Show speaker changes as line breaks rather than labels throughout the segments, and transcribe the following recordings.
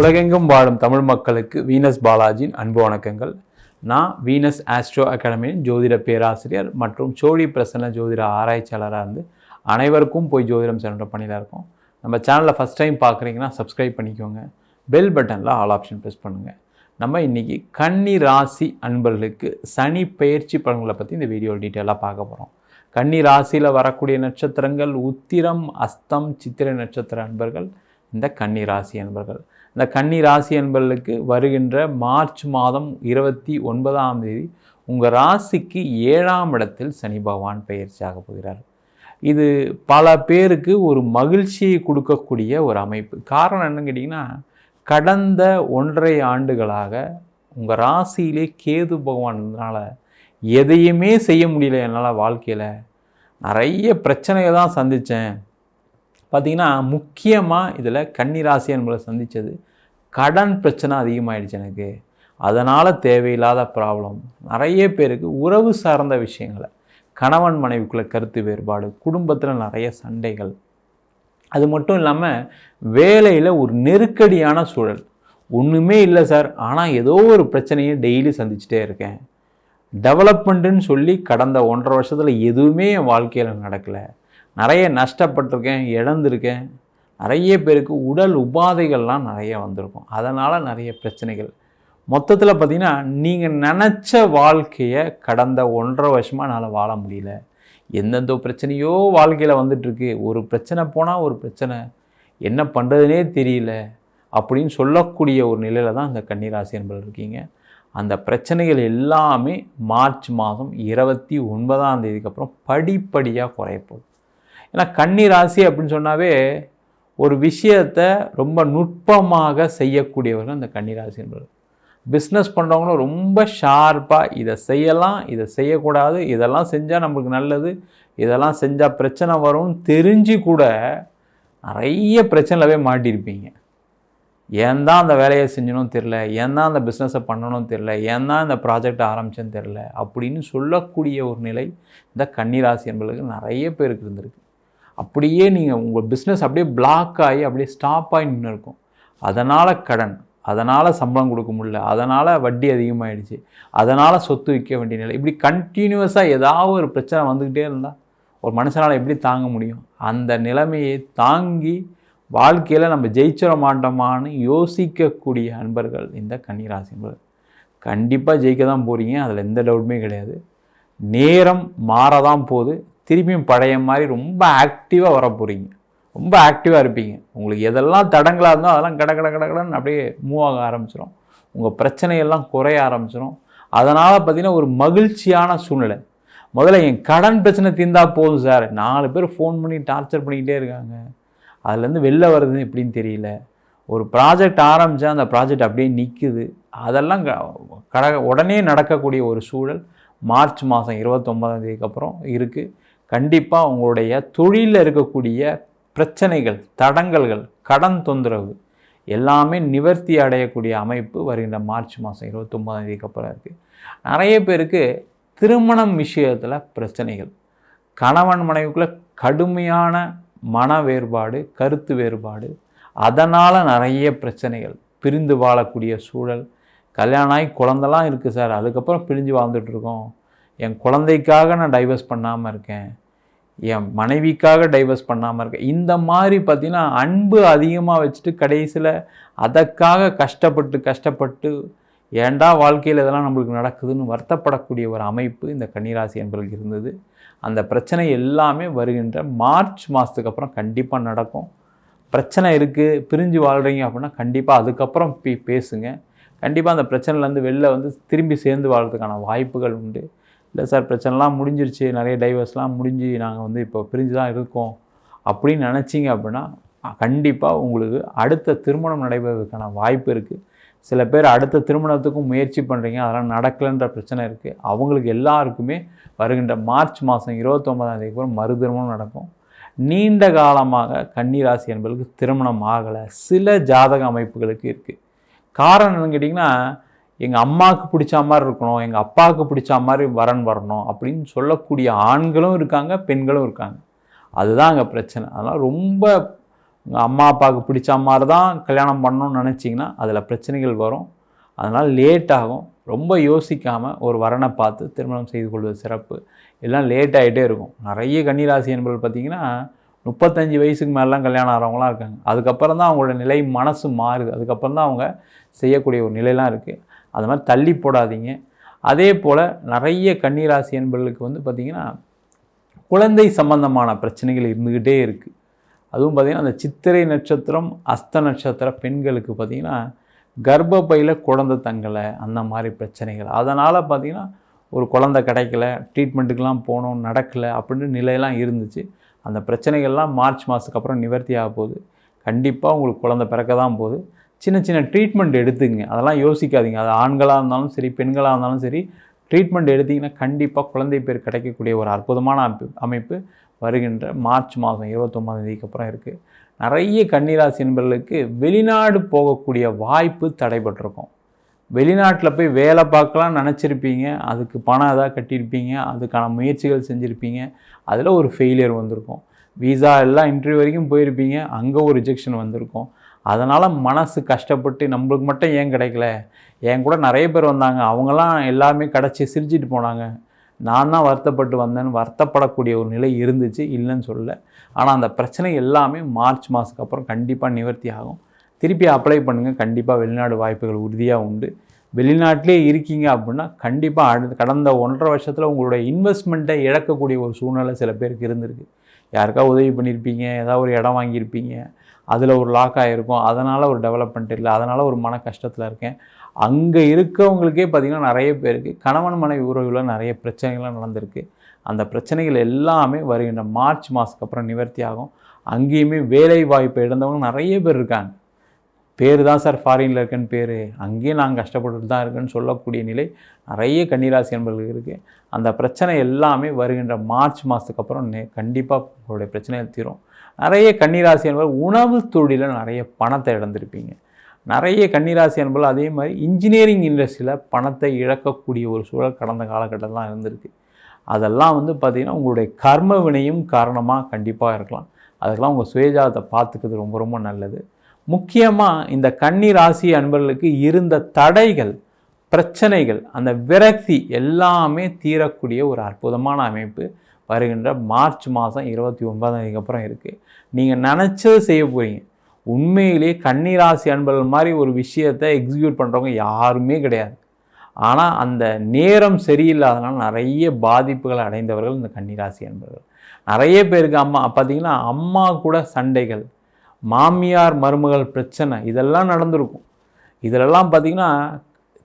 உலகெங்கும் வாழும் தமிழ் மக்களுக்கு வீனஸ் பாலாஜியின் அன்பு வணக்கங்கள். நான் வீனஸ் ஆஸ்ட்ரோ அகாடமியின் ஜோதிட பேராசிரியர் மற்றும் சோழி பிரசன்ன ஜோதிட ஆராய்ச்சியாளராக இருந்து அனைவருக்கும் போய் ஜோதிடம் சென்ற பணியில் இருக்கோம். நம்ம சேனலில் ஃபஸ்ட் டைம் பார்க்குறீங்கன்னா சப்ஸ்கிரைப் பண்ணிக்கோங்க. பெல் பட்டனில் ஆல் ஆப்ஷன் ப்ரெஸ் பண்ணுங்கள். நம்ம இன்றைக்கி கன்னி ராசி அன்பர்களுக்கு சனி பெயர்ச்சி பலன்களை பற்றி இந்த வீடியோ டீட்டெயிலாக பார்க்க போகிறோம். கன்னி ராசியில் வரக்கூடிய நட்சத்திரங்கள் உத்திரம், அஸ்தம், சித்திரை நட்சத்திர அன்பர்கள் இந்த கன்னி ராசி அன்பர்கள். இந்த கன்னி ராசி அன்பர்களுக்கு வருகின்ற மார்ச் மாதம் 29ஆம் தேதி உங்கள் ராசிக்கு 7ஆம் இடத்தில் சனி பகவான் பெயர்ச்சியாக போகிறார். இது பல பேருக்கு ஒரு மகிழ்ச்சியை கொடுக்கக்கூடிய ஒரு அமைப்பு. காரணம் என்னன்னு கேட்டிங்கன்னா, கடந்த 1.5 ஆண்டுகளாக உங்கள் ராசியிலே கேது பகவான்றதுனால எதையுமே செய்ய முடியல. என்னால் வாழ்க்கையில் நிறைய பிரச்சனையை தான் சந்தித்தேன். பார்த்திங்கன்னா முக்கியமாக இதில் கன்னி ராசி என்பதை சந்தித்தது கடன் பிரச்சனை அதிகமாகிடுச்சு எனக்கு. அதனால் தேவையில்லாத ப்ராப்ளம். நிறைய பேருக்கு உறவு சார்ந்த விஷயங்களை, கணவன் மனைவிக்குள்ள கருத்து வேறுபாடு, குடும்பத்தில் நிறைய சண்டைகள், அது மட்டும் இல்லாமல் வேலையில் ஒரு நெருக்கடியான சூழல். ஒன்றுமே இல்லை சார், ஆனால் ஏதோ ஒரு பிரச்சனையை டெய்லி சந்திச்சுட்டே இருக்கேன். டெவலப்மெண்ட்டுன்னு சொல்லி கடந்த 1.5 வருஷத்தில் எதுவுமே என் வாழ்க்கையில் நடக்கலை. நிறைய நஷ்டப்பட்டிருக்கேன், இழந்திருக்கேன். நிறைய பேருக்கு உடல் உபாதைகள்லாம் நிறைய வந்திருக்கும். அதனால் நிறைய பிரச்சனைகள். மொத்தத்தில் பார்த்திங்கன்னா, நீங்கள் நினச்ச வாழ்க்கையை கடந்த 1.5 வருஷமாக என்னால் வாழ முடியல. எந்தெந்த பிரச்சனையோ வாழ்க்கையில் வந்துட்டுருக்கு. ஒரு பிரச்சனை போனால் ஒரு பிரச்சனை, என்ன பண்ணுறதுனே தெரியல அப்படின்னு சொல்லக்கூடிய ஒரு நிலையில் தான் இந்த கன்னிராசி என்பது இருக்கீங்க. அந்த பிரச்சனைகள் எல்லாமே மார்ச் மாதம் 29ஆம் தேதிக்கு அப்புறம் படிப்படியாக குறையப்போகுது. ஏன்னா கன்னி ராசி அப்படின்னு சொன்னாவே ஒரு விஷயத்தை ரொம்ப நுட்பமாக செய்யக்கூடியவர்கள் இந்த கன்னிராசி என்பது. பிஸ்னஸ் பண்ணுறவங்களும் ரொம்ப ஷார்ப்பாக இதை செய்யலாம், இதை செய்யக்கூடாது, இதெல்லாம் செஞ்சால் நம்மளுக்கு நல்லது, இதெல்லாம் செஞ்சால் பிரச்சனை வரும்னு தெரிஞ்சு கூட நிறைய பிரச்சனைலவே மாட்டியிருப்பீங்க. ஏன் தான் அந்த வேலையை செஞ்சணும் தெரில, ஏன் தான் அந்த பிஸ்னஸை பண்ணணும் தெரில, ஏன் தான் இந்த ப்ராஜெக்ட் ஆரம்பித்தேன்னு தெரில அப்படின்னு சொல்லக்கூடிய ஒரு நிலை இந்த கன்னிராசி என்பதுக்கு நிறைய பேருக்கு இருந்திருக்கு. அப்படியே நீங்கள் உங்கள் பிஸ்னஸ் அப்படியே பிளாக் ஆகி அப்படியே ஸ்டாப் ஆகி நின்று இருக்கும். அதனால் கடன், அதனால் சம்பளம் கொடுக்க முடியல, அதனால் வட்டி அதிகமாகிடுச்சு, அதனால் சொத்து விற்க வேண்டிய நிலை, இப்படி கண்டினியூஸாக ஏதாவது ஒரு பிரச்சனை வந்துக்கிட்டே இருந்தால் ஒரு மனுஷனால் எப்படி தாங்க முடியும்? அந்த நிலைமையை தாங்கி வாழ்க்கையில் நம்ம ஜெயிச்சிட மாட்டோமான்னு யோசிக்கக்கூடிய அன்பர்கள் இந்த கன்னிராசி என்பது. கண்டிப்பாக ஜெயிக்க தான் போகிறீங்க, அதில் எந்த டவுட்டுமே கிடையாது. நேரம் மாறதான் போகுது. திரும்பியும் பழைய மாதிரி ரொம்ப ஆக்டிவாக வர போகிறீங்க, ரொம்ப ஆக்டிவாக இருப்பீங்க. உங்களுக்கு எதெல்லாம் தடங்களாக இருந்தோ அதெல்லாம் கடன்னு அப்படியே மூவ் ஆக ஆரம்பிச்சிடும். உங்கள் பிரச்சனையெல்லாம் குறைய ஆரம்பிச்சிடும். அதனால் பார்த்திங்கன்னா ஒரு மகிழ்ச்சியான சூழ்நிலை. முதல்ல என் கடன் பிரச்சனை தீர்ந்தால் போதும் சார், 4 பேர் ஃபோன் பண்ணி டார்ச்சர் பண்ணிக்கிட்டே இருக்காங்க, அதுலேருந்து வெளில வர்றதுன்னு எப்படின்னு தெரியல, ஒரு ப்ராஜெக்ட் ஆரம்பித்தா அந்த ப்ராஜெக்ட் அப்படியே நிற்குது, அதெல்லாம் உடனே நடக்கக்கூடிய ஒரு சூழல் மார்ச் மாதம் 29ஆம் தேதிக்கு அப்புறம் இருக்குது. கண்டிப்பாக உங்களுடைய தொழிலில் இருக்கக்கூடிய பிரச்சனைகள், தடங்கல்கள், கடன் தொந்தரவு எல்லாமே நிவர்த்தி அடையக்கூடிய அமைப்பு வருகின்ற மார்ச் மாதம் 29ஆம் தேதிக்கு அப்புறம் இருக்குது. நிறைய பேருக்கு திருமணம் விஷயத்தில் பிரச்சனைகள், கணவன் மனைவிக்குள்ளே கடுமையான மன வேறுபாடு, கருத்து வேறுபாடு, அதனால் நிறைய பிரச்சனைகள், பிரிந்து வாழக்கூடிய சூழல். கல்யாணம் ஆகி குழந்தெல்லாம் இருக்குது சார், அதுக்கப்புறம் பிரிஞ்சு வாழ்ந்துட்டுருக்கோம், என் குழந்தைக்காக நான் டைவர்ஸ் பண்ணாமல் இருக்கேன், என் மனைவிக்காக டைவர்ஸ் பண்ணாமல் இருக்கேன். இந்த மாதிரி பார்த்திங்கன்னா அன்பு அதிகமாக வச்சுட்டு கடைசியில் அதற்காக கஷ்டப்பட்டு ஏண்டா வாழ்க்கையில் இதெல்லாம் நம்மளுக்கு நடக்குதுன்னு வருத்தப்படக்கூடிய ஒரு அமைப்பு இந்த கன்னிராசி என்பவர்களுக்கு இருந்தது. அந்த பிரச்சனை எல்லாமே வருகின்ற மார்ச் மாதத்துக்கு அப்புறம் கண்டிப்பாக நடக்கும். பிரச்சனை இருக்குது, பிரிஞ்சு வாழ்கிறீங்க அப்படின்னா கண்டிப்பாக அதுக்கப்புறம் பேசுங்க. கண்டிப்பாக அந்த பிரச்சனைலேருந்து வெளில வந்து திரும்பி சேர்ந்து வாழ்கிறதுக்கான வாய்ப்புகள் உண்டு. இல்லை சார் பிரச்சனைலாம் முடிஞ்சிருச்சு, நிறைய டைவர்ஸ்லாம் முடிஞ்சு நாங்கள் வந்து இப்போ பிரிஞ்சு தான் இருக்கோம் அப்படின்னு நினச்சிங்க அப்படின்னா கண்டிப்பாக உங்களுக்கு அடுத்த திருமணம் நடைபெறுவதற்கான வாய்ப்பு இருக்குது. சில பேர் அடுத்த திருமணத்துக்கும் முயற்சி பண்ணுறீங்க, அதெல்லாம் நடக்கலைன்ற பிரச்சனை இருக்குது. அவங்களுக்கு எல்லாருக்குமே வருகின்ற மார்ச் மாதம் 29ஆம் தேதிக்கு அப்புறம் மறு திருமணம் நடக்கும். நீண்ட காலமாக கன்னிராசி என்பதுக்கு திருமணம் ஆகலை, சில ஜாதக அமைப்புகளுக்கு இருக்குது. காரணம் என்னன்னு கேட்டிங்கன்னா, எங்கள் அம்மாவுக்கு பிடிச்ச மாதிரி இருக்கணும், எங்கள் அப்பாவுக்கு பிடிச்ச மாதிரி வரன் வரணும் அப்படின்னு சொல்லக்கூடிய ஆண்களும் இருக்காங்க, பெண்களும் இருக்காங்க. அதுதான் அங்கே பிரச்சனை. அதனால் ரொம்ப உங்கள் அம்மா அப்பாவுக்கு பிடிச்ச மாதிரி தான் கல்யாணம் பண்ணணும்னு நினச்சிங்கன்னா அதில் பிரச்சனைகள் வரும். அதனால் லேட் ஆகும். ரொம்ப யோசிக்காமல் ஒரு வரனை பார்த்து திருமணம் செய்து கொள்வது சிறப்பு. எல்லாம் லேட் ஆகிட்டே இருக்கும். நிறைய கன்னிராசி என்பவர்கள் பார்த்திங்கன்னா 35 வயசுக்கு மேலாம் கல்யாணம் ஆகிறவங்களாம் இருக்காங்க. அதுக்கப்புறம் தான் அவங்களோட நிலை மனசு மாறுது. அதுக்கப்புறம் தான் அவங்க செய்யக்கூடிய ஒரு நிலைலாம் இருக்குது. அது மாதிரி தள்ளி போடாதீங்க. அதே போல் நிறைய கன்னிராசி என்பவர்களுக்கு வந்து பார்த்திங்கன்னா குழந்தை சம்பந்தமான பிரச்சனைகள் இருந்துக்கிட்டே இருக்குது. அதுவும் பார்த்திங்கன்னா அந்த சித்திரை நட்சத்திரம் அஸ்த நட்சத்திர பெண்களுக்கு பார்த்திங்கன்னா கர்ப்பப்பையில் குழந்தை தங்கலை, அந்த மாதிரி பிரச்சனைகள். அதனால் பார்த்திங்கன்னா ஒரு குழந்தை கிடைக்கல, ட்ரீட்மெண்ட்டுக்கெலாம் போகணும், நடக்கலை அப்படின்னு நிலையெல்லாம் இருந்துச்சு. அந்த பிரச்சனைகள்லாம் மார்ச் மாதத்துக்கு அப்புறம் நிவர்த்தி ஆக போகுது. கண்டிப்பாக உங்களுக்கு குழந்தை பிறக்க தான் போகுது. சின்ன சின்ன ட்ரீட்மெண்ட் எடுத்துங்க. அதெல்லாம் யோசிக்காதீங்க. அது ஆண்களாக இருந்தாலும் சரி, பெண்களாக இருந்தாலும் சரி, ட்ரீட்மெண்ட் எடுத்திங்கன்னா கண்டிப்பாக குழந்தை பேர் கிடைக்கக்கூடிய ஒரு அற்புதமான அமைப்பு வருகின்ற மார்ச் மாதம் 29ஆம் தேதிக்கு அப்புறம் இருக்குது. நிறைய கன்னிராசி என்பவர்களுக்கு வெளிநாடு போகக்கூடிய வாய்ப்பு தடைபட்டிருக்கும். வெளிநாட்டில் போய் வேலை பார்க்கலாம் நினச்சிருப்பீங்க, அதுக்கு பணம் எதாவது கட்டியிருப்பீங்க, அதுக்கான முயற்சிகள் செஞ்சுருப்பீங்க, அதில் ஒரு ஃபெயிலியர் வந்திருக்கும். வீசா எல்லாம் இன்டர்வியூ வரைக்கும் போயிருப்பீங்க, அங்கே ஒரு ரிஜெக்ஷன் வந்திருக்கும். அதனால் மனசு கஷ்டப்பட்டு நம்மளுக்கு மட்டும் ஏன் கிடைக்கல, என் கூட நிறைய பேர் வந்தாங்க, அவங்களாம் எல்லாமே கிடச்சி சிரிச்சிட்டு போனாங்க, நான் தான் வருத்தப்பட்டு வந்தேன்னு வருத்தப்படக்கூடிய ஒரு நிலை இருந்துச்சு, இல்லைன்னு சொல்லலை. ஆனால் அந்த பிரச்சனை எல்லாமே மார்ச் மாதத்துக்கு அப்புறம் கண்டிப்பாக நிவர்த்தி ஆகும். திருப்பி அப்ளை பண்ணுங்கள். கண்டிப்பாக வெளிநாடு வாய்ப்புகள் உறுதியாக உண்டு. வெளிநாட்டிலே இருக்கீங்க அப்படின்னா கண்டிப்பாக கடந்த 1.5 வருஷத்தில் உங்களுடைய இன்வெஸ்ட்மெண்ட்டை இழக்கக்கூடிய ஒரு சூழ்நிலை சில பேருக்கு இருந்திருக்கு. யாருக்கா உதவி பண்ணியிருப்பீங்க, ஏதாவது ஒரு இடம் வாங்கியிருப்பீங்க, அதில் ஒரு லாக் ஆகிருக்கும், அதனால் ஒரு டெவலப்மெண்ட் இல்லை, அதனால் ஒரு மன கஷ்டத்தில் இருக்கேன். அங்கே இருக்கவங்களுக்கே பார்த்திங்கன்னா நிறைய பேருக்கு கணவன் மனைவி உறவுகளில் நிறைய பிரச்சனைகள்லாம் நடந்திருக்கு. அந்த பிரச்சனைகள் எல்லாமே வருகின்ற மார்ச் மாதத்துக்கு அப்புறம் நிவர்த்தி ஆகும். அங்கேயுமே வேலை வாய்ப்பை இழந்தவங்க நிறைய பேர் இருக்காங்க. பேர் தான் சார் ஃபாரினில் இருக்குன்னு பேர், அங்கேயும் நாங்கள் கஷ்டப்பட்டுட்டு தான் இருக்குன்னு சொல்லக்கூடிய நிலை நிறைய கன்னிராசி என்பவர்களுக்கு இருக்குது. அந்த பிரச்சனை எல்லாமே வருகின்ற மார்ச் மாதத்துக்கு அப்புறம் கண்டிப்பாக உங்களுடைய பிரச்சனைகள் தீரும். நிறைய கன்னிராசி என்பவர்கள் உணவு தொழிலில் நிறைய பணத்தை இழந்திருப்பீங்க. நிறைய கன்னிராசி என்பவர்கள் அதே மாதிரி இன்ஜினியரிங் இண்டஸ்ட்ரியில் பணத்தை இழக்கக்கூடிய ஒரு சூழல் கடந்த காலகட்டத்திலாம் இருந்திருக்கு. அதெல்லாம் வந்து பார்த்திங்கன்னா உங்களுடைய கர்ம வினையும் காரணமாக கண்டிப்பாக இருக்கலாம். அதுக்கெல்லாம் உங்கள் சுயஜாதத்தை பார்த்துக்கிறது ரொம்ப ரொம்ப நல்லது. முக்கியமாக இந்த கன்னி ராசி அன்பர்களுக்கு இருந்த தடைகள், பிரச்சனைகள், அந்த விரக்தி எல்லாமே தீரக்கூடிய ஒரு அற்புதமான அமைப்பு வருகின்ற மார்ச் மாதம் 29ஆம் தேதிக்கு அப்புறம் இருக்குது. நீங்கள் நினச்சது செய்ய போகிறீங்க. உண்மையிலேயே கன்னி ராசி அன்பர்கள் மாதிரி ஒரு விஷயத்தை எக்ஸிக்யூட் பண்ணுறவங்க யாருமே கிடையாது. ஆனால் அந்த நேரம் சரியில்லாதனால நிறைய பாதிப்புகளை அடைந்தவர்கள் இந்த கன்னிராசி அன்பர்கள். நிறைய பேருக்கு பார்த்திங்கன்னா அம்மா கூட சண்டைகள், மாமியார் மருமகள் பிரச்சனை இதெல்லாம் நடந்திருக்கும். இதிலெல்லாம் பார்த்திங்கன்னா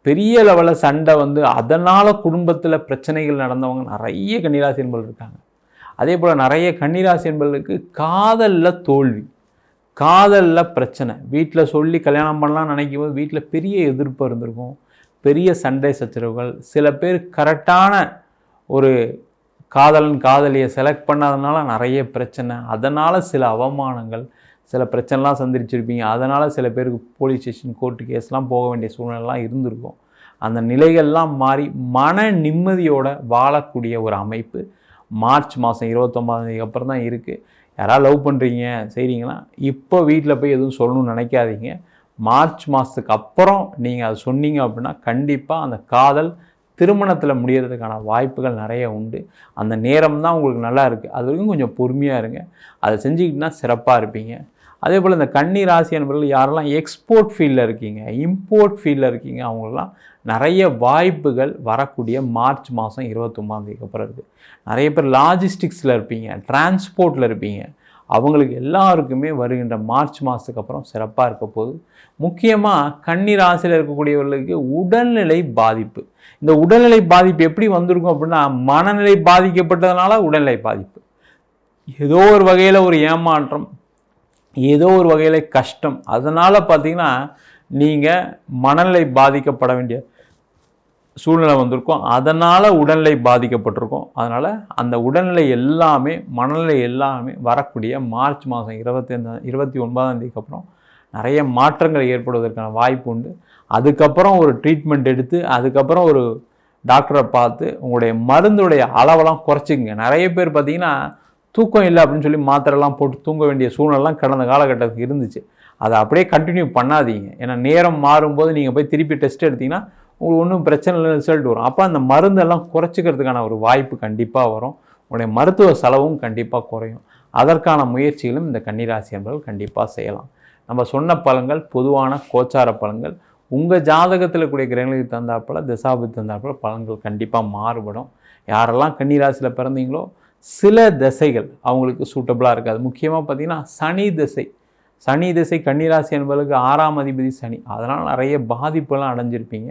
பெரிய லெவலில் சண்டை வந்து அதனால் குடும்பத்தில் பிரச்சனைகள் நடந்தவங்க நிறைய கன்னிராசி அன்பர்கள் இருக்காங்க. அதே போல் நிறைய கன்னிராசி அன்பர்களுக்கு காதலில் தோல்வி, காதலில் பிரச்சனை, வீட்டில் சொல்லி கல்யாணம் பண்ணலாம்னு நினைக்கும் போது வீட்டில் பெரிய எதிர்ப்பு இருந்திருக்கும், பெரிய சண்டை சச்சரவுகள். சில பேர் கரெக்டான ஒரு காதலன் காதலியை செலக்ட் பண்ணாதனால நிறைய பிரச்சனை, அதனால் சில அவமானங்கள், சில பிரச்சனைலாம் சந்திச்சிருப்பீங்க. அதனால் சில பேருக்கு போலீஸ் ஸ்டேஷன் கோர்ட்டு கேஸ்லாம் போக வேண்டிய சூழ்நிலைலாம் இருந்திருக்கும். அந்த நிலைகள்லாம் மாறி மன நிம்மதியோடு வாழக்கூடிய ஒரு அமைப்பு மார்ச் மாதம் 29ஆம் தேதிக்கு அப்புறம் தான் இருக்குது. யாராவது லவ் பண்ணுறீங்க செய்கிறீங்கன்னா இப்போ வீட்டில் போய் எதுவும் சொல்லணும்னு நினைக்காதீங்க. மார்ச் மாதத்துக்கு அப்புறம் நீங்கள் அதை சொன்னீங்க அப்படின்னா கண்டிப்பாக அந்த காதல் திருமணத்தில் முடியறதுக்கான வாய்ப்புகள் நிறைய உண்டு. அந்த நேரம் தான் உங்களுக்கு நல்லா இருக்குது. அது வரைக்கும் கொஞ்சம் பொறுமையாக இருங்க. அதை செஞ்சுக்கிட்டுனா சிறப்பாக இருப்பீங்க. அதே போல் இந்த கன்னி ராசி என்பவர்கள் யாரெல்லாம் எக்ஸ்போர்ட் ஃபீல்டில் இருக்கீங்க, இம்போர்ட் ஃபீல்டில் இருக்கீங்க, அவங்களெலாம் நிறைய வாய்ப்புகள் வரக்கூடிய மார்ச் மாதம் 29ஆம் தேதிக்கு அப்புறம் இருக்குது. நிறைய பேர் லாஜிஸ்டிக்ஸில் இருப்பீங்க, டிரான்ஸ்போர்ட்டில் இருப்பீங்க, அவங்களுக்கு எல்லாருக்குமே வருகின்ற மார்ச் மாதத்துக்கு அப்புறம் சிறப்பாக இருக்க போகுது. முக்கியமாக கன்னி ராசியில் இருக்கக்கூடியவர்களுக்கு உடல்நிலை பாதிப்பு. இந்த உடல்நிலை பாதிப்பு எப்படி வந்திருக்கும் அப்படின்னா மனநிலை பாதிக்கப்பட்டதுனால உடல்நிலை பாதிப்பு, ஏதோ ஒரு வகையில் ஒரு ஏமாற்றம், ஏதோ ஒரு வகையில் கஷ்டம், அதனால் பார்த்திங்கன்னா நீங்கள் மனநிலை பாதிக்கப்பட வேண்டிய சூழ்நிலை வந்திருக்கும். அதனால் உடல்நிலை பாதிக்கப்பட்டிருக்கும். அதனால் அந்த உடல்நிலை எல்லாமே மனநிலை எல்லாமே வரக்கூடிய மார்ச் மாதம் 29ஆம் தேதிக்கு அப்புறம் நிறைய மாற்றங்கள் ஏற்படுவதற்கான வாய்ப்பு உண்டு. அதுக்கப்புறம் ஒரு ட்ரீட்மெண்ட் எடுத்து அதுக்கப்புறம் ஒரு டாக்டரை பார்த்து உங்களுடைய மருந்துடைய அளவெல்லாம் குறைச்சிக்கங்க. நிறைய பேர் பார்த்திங்கன்னா தூக்கம் இல்லை அப்படின்னு சொல்லி மாத்திரைலாம் போட்டு தூங்க வேண்டிய சூழ்நிலாம் கடந்த காலகட்டத்துக்கு இருந்துச்சு. அதை அப்படியே கண்டினியூ பண்ணாதீங்க. ஏன்னா நேரம் மாறும்போது நீங்கள் போய் திருப்பி டெஸ்ட் எடுத்திங்கன்னா உங்களுக்கு ஒன்றும் பிரச்சனை இல்லை, ரிசல்ட் வரும். அப்போ அந்த மருந்தெல்லாம் குறைச்சிக்கிறதுக்கான ஒரு வாய்ப்பு கண்டிப்பாக வரும். உங்களுடைய மருத்துவ செலவும் கண்டிப்பாக குறையும். அதற்கான முயற்சிகளும் இந்த கன்னிராசி என்பவர்கள் கண்டிப்பாக செய்யலாம். நம்ம சொன்ன பலன்கள் பொதுவான கோச்சார பலன்கள். உங்கள் ஜாதகத்தில் கூடிய கிரகங்களுக்கு தந்தாப்புல திசாபுத்தி தந்தாப்புல பலன்கள் கண்டிப்பாக மாறுபடும். யாரெல்லாம் கன்னிராசியில் பிறந்தீங்களோ சில திசைகள் அவங்களுக்கு சூட்டபுளாக இருக்காது. முக்கியமாக பார்த்திங்கன்னா சனி திசை கன்னிராசி என்பவர்களுக்கு 6ஆம் அதிபதி சனி. அதனால் நிறைய பாதிப்புலாம் அடைஞ்சிருப்பீங்க.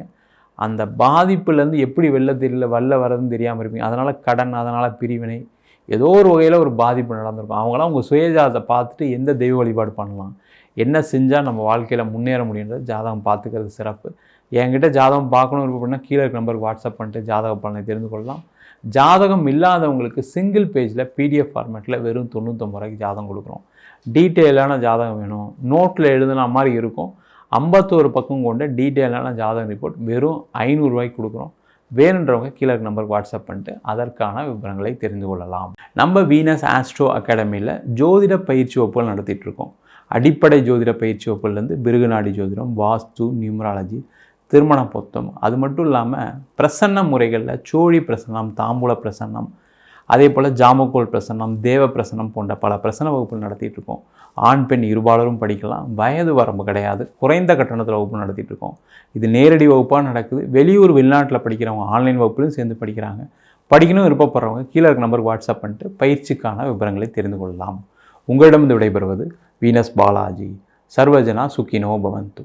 அந்த பாதிப்புலேருந்து எப்படி வெளில வரதுன்னு தெரியாமல் இருப்பீங்க. அதனால் கடன், அதனால் பிரிவினை, ஏதோ ஒரு வகையில் ஒரு பாதிப்பு நடந்திருக்கும். அவங்களாம் உங்கள் சுயஜாதத்தை பார்த்துட்டு எந்த தெய்வ வழிபாடு பண்ணலாம், என்ன செஞ்சால் நம்ம வாழ்க்கையில் முன்னேற முடியுன்றது ஜாதகம் பார்த்துக்கிறது சிறப்பு. என்கிட்ட ஜாதகம் பார்க்கணும் அப்படின்னா கீழே இருக்க நம்பருக்கு வாட்ஸ்அப் பண்ணிட்டு ஜாதக பலனை தெரிந்து கொள்ளலாம். ஜாதகம் இல்லாதவங்களுக்கு சிங்கிள் பேஜில் PDF ஃபார்மேட்டில் வெறும் 99 ரூபாய்க்கு ஜாதகம் கொடுக்குறோம். டீட்டெயிலான ஜாதகம் வேணும், நோட்டில் எழுதுன மாதிரி இருக்கும், 51 பக்கம் கொண்ட டீட்டெயிலான ஜாதக ரிப்போர்ட் வெறும் 500 ரூபாய்க்கு கொடுக்குறோம். வேணுன்றவங்க கீழே இருக்க நம்பருக்கு வாட்ஸ்அப் பண்ணிட்டு அதற்கான விவரங்களை தெரிந்து கொள்ளலாம். நம்ம வீனஸ் ஆஸ்ட்ரோ அகாடமியில் ஜோதிட பயிற்சி வகுப்புகள் நடத்திட்டு இருக்கோம். அடிப்படை ஜோதிட பயிற்சி வகுப்புலேருந்து பிருகுநாடி ஜோதிடம், வாஸ்து, நியூமராலஜி, திருமண பொருத்தம், அது மட்டும் இல்லாமல் பிரசன்ன முறைகளில் சோழி பிரசன்னம், தாம்பூல பிரசன்னம், அதே போல் ஜாமக்கோல் பிரசன்னம், தேவ பிரசன்னம் போன்ற பல பிரசன்ன வகுப்புகள் நடத்திட்டு இருக்கோம். ஆண் பெண் இருபாலரும் படிக்கலாம். வயது வரம்பு கிடையாது. குறைந்த கட்டணத்தில் வகுப்பு நடத்திட்டு இருக்கோம். இது நேரடி வகுப்பாக நடக்குது. வெளியூர் வெளிநாட்டில் படிக்கிறவங்க ஆன்லைன் வகுப்புலையும் சேர்ந்து படிக்கிறாங்க. படிக்கணும் விருப்பப்படுறவங்க கீழே இருக்க நம்பருக்கு வாட்ஸ்அப் பண்ணிட்டு பயிற்சிக்கான விவரங்களை தெரிந்து கொள்ளலாம். உங்களிடம் விடைபெறுவது வீனஸ் பாலாஜி. சர்வஜனா சுக்கினோ பவந்து.